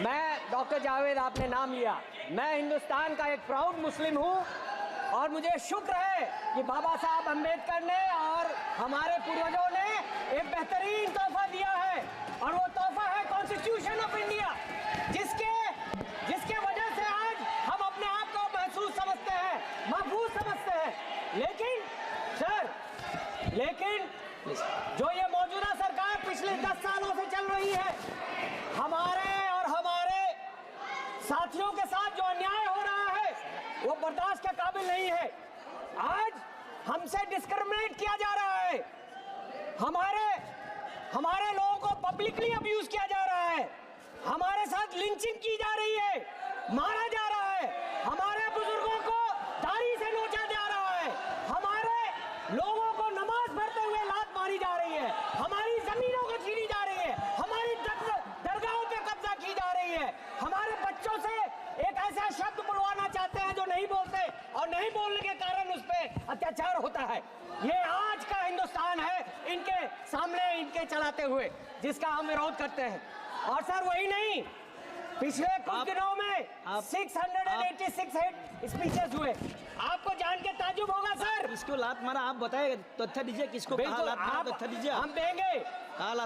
मैं डॉक्टर जावेद, आपने नाम लिया, मैं हिंदुस्तान का एक प्राउड मुस्लिम हूँ और मुझे शुक्र है कि बाबा साहब अम्बेडकर ने और हमारे पूर्वजों ने एक बेहतरीन तोहफा दिया है और वो तोहफा है कॉन्स्टिट्यूशन ऑफ इंडिया, जिसके वजह से आज हम अपने आप को महसूस समझते हैं, महफूज समझते हैं। लेकिन जो ये मौजूदा सरकार पिछले 10 सालों से चल रही है, हमारे साथियों के साथ जो अन्याय हो रहा है वो बर्दाश्त के काबिल नहीं है। आज हमसे डिस्क्रिमिनेट किया जा रहा है, हमारे लोगों को पब्लिकली अब्यूज किया जा रहा है, हमारे साथ लिंचिंग की जा रही है, मारा जा रहा है, हमारे बुजुर्गों को दाढ़ी से नोचा जा रहा है, हमारे लोगों को नमाज पढ़ते हुए लात मारी जा रही है, हमारी जमीनों को छीनी जा रही है, हमारी दरगाहों पे कब्जा की जा रही है, हमारे बच्चों से एक ऐसा शब्द बुलवाना चाहते हैं जो नहीं बोलते और नहीं बोलने के कारण उस पर अत्याचार होता है। ये आज का हिंदुस्तान है इनके सामने, इनके चलाते हुए, जिसका हम विरोध करते हैं। और सर वही नहीं, पिछले कुछ दिनों में 686 हेड स्पीचेस हुए, आपको जान के ताजुब होगा सर। किसको लात मारा आप बताए, तथ्य दीजिए, किसको कहा लात मारा, तथ्य दीजिए। हम देंगे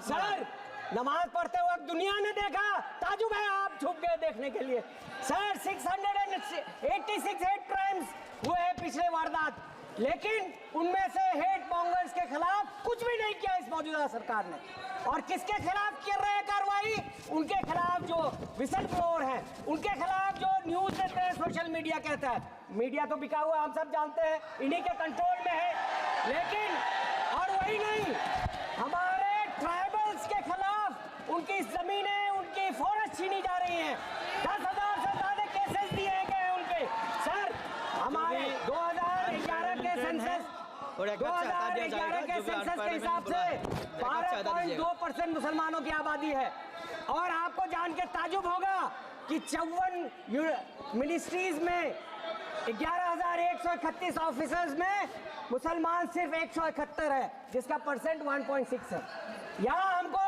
सर। नमाज पढ़ते वक्त दुनिया ने देखा, ताजुब है, आप छुप गए देखने के लिए। सर 686 हेट क्राइम्स हुए हैं, पिछले वारदात, लेकिन उनमें से हेट मॉन्गर्स के खिलाफ कुछ भी नहीं किया इस मौजूदा सरकार ने। और किसके खिलाफ कर रहे हैं कार्रवाई? उनके खिलाफ जो विसल ब्लोअर हैं, उनके खिलाफ जो न्यूज देते हैं, सोशल मीडिया कहता है। मीडिया तो बिका हुआ, हम सब जानते हैं, इन्हीं के कंट्रोल में है। लेकिन और वही नहीं, हमारे ट्राइबल्स के खिलाफ उनकी जमीनें, उनकी फॉरेस्ट छीनी जा रही हैं। 10,000 से ज्यादा केसेस दिए गए उनके। सर हमारे 2011 के सेंसस, 2011 के सेंसस के हिसाब से 12.2% मुसलमानों की आबादी है। और आपको जान के ताजुब होगा कि 54 मिनिस्ट्रीज में 11,131 ऑफिसर्स में मुसलमान सिर्फ 171 है, जिसका परसेंट 1.6 है। यहाँ हमको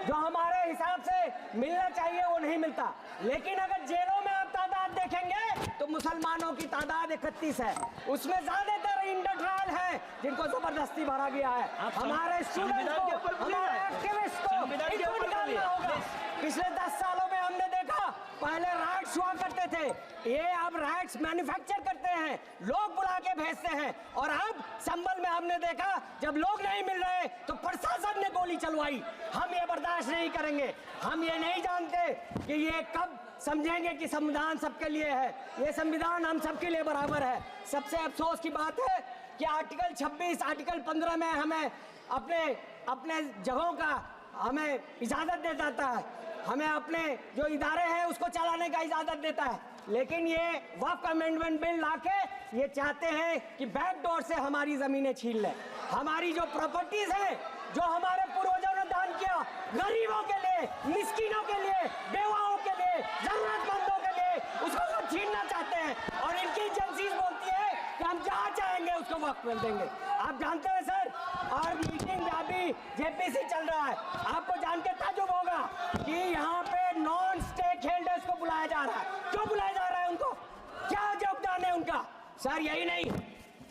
जो हमारे हिसाब से मिलना चाहिए वो नहीं मिलता। लेकिन अगर जेलों में आप तादाद देखेंगे तो मुसलमानों की तादाद 31 है, उसमें ज्यादातर इंडर ट्रायल है जिनको जबरदस्ती भरा गया है। हमारे स्टूडेंट्स को, हमारे एक्टिविस्ट को इनको निकालना होगा। पिछले 10 सालों में हमने देखा, पहले राइट्स हुआ करते थे, ये अब राइट्स मैन्युफैक्चर करते हैं, लोग बुला के भेजते हैं। और अब संभल में हमने देखा, जब लोग नहीं मिल रहे तो प्रशासन ने गोली चलवाई। हम ये बर्दाश्त नहीं करेंगे। हम ये नहीं जानते कि ये कब समझेंगे कि संविधान सबके लिए है। ये संविधान हम सबके लिए बराबर है। सबसे अफसोस की बात है कि आर्टिकल 26, आर्टिकल 15 में हमें अपने जगहों का हमें इजाज़त दे देता है, हमें अपने जो इदारे हैं उसको चलाने का इजाज़त देता है। लेकिन ये वक्फ अमेंडमेंट बिल लाके ये चाहते हैं कि बैक डोर से हमारी ज़मीनें छीन लें। हमारी जो प्रॉपर्टीज़ हैं, जो हमारे पूर्वजों ने दान किया, गरीबों के लिए, मिस्किनों के लिए, बेवाओं के लिए, जरूरतमंदों के लिए, उसको सब छीनना चाहते हैं। और इनकी एजेंसीज बोलती है कि हम जहाँ चाहेंगे उसको वक्त मिल देंगे। आप जानते हैं सर, और मीटिंग में अभी जेपीसी चल रहा है, आपको जान के ताजुब होगा कि यहाँ पे नॉन स्टेक होल्डर्स को बुलाया जा रहा है। क्यों बुलाया जा रहा है उनको? क्या योगदान है उनका? सर यही नहीं,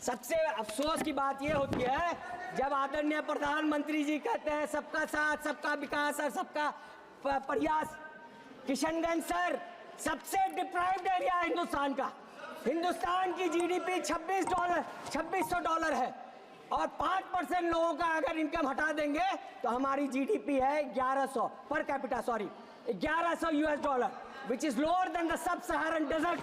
सबसे अफसोस की बात यह होती है जब आदरणीय प्रधानमंत्री जी कहते हैं सबका साथ, सबका विकास और सबका प्रयास। किशनगंज सर सबसे डिप्राइव्ड एरिया है हिंदुस्तान का। हिंदुस्तान की जीडीपी $2600 है और 5% लोगों का अगर इनकम हटा देंगे तो हमारी जीडीपी है 1100 per capita, sorry $1100, which is lower than the sub Saharan desert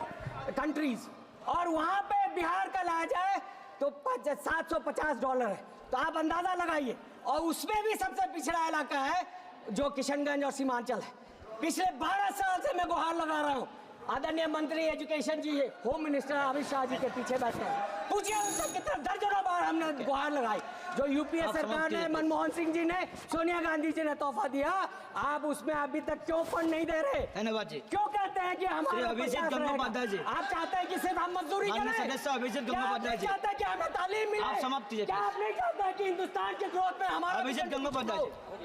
countries. और वहां पे बिहार का लाया जाए तो $750 है। तो आप अंदाजा लगाइए। और उसमें भी सबसे पिछड़ा इलाका है जो किशनगंज और सीमांचल है। पिछले 12 साल से मैं गुहार लगा रहा हूँ। आदरणीय मंत्री एजुकेशन जी, होम मिनिस्टर अमित शाह जी के पीछे बैठे हैं, पूछिए उनसे कितना दर्जनों बार हमने गुहार लगाई। जो यूपीए सरकार ने, मनमोहन सिंह जी ने, सोनिया गांधी जी ने तोहफा दिया, आप उसमें अभी तक क्यों फंड नहीं दे रहे? धन्यवाद जी। क्यों कहते हैं कि हमारा अभिजीत गंगोपाध्याय जी, आप चाहते हैं कि सिर्फ हम मजदूरी करें? अभिजीत गंगोपाध्याय जी चाहते हैं कि हमें तालीम मिले? आप समाप्त कीजिए। क्या आप नहीं चाहते कि हिंदुस्तान के ग्रोथ में हमारा? अभिजीत गंगोपाध्याय जी।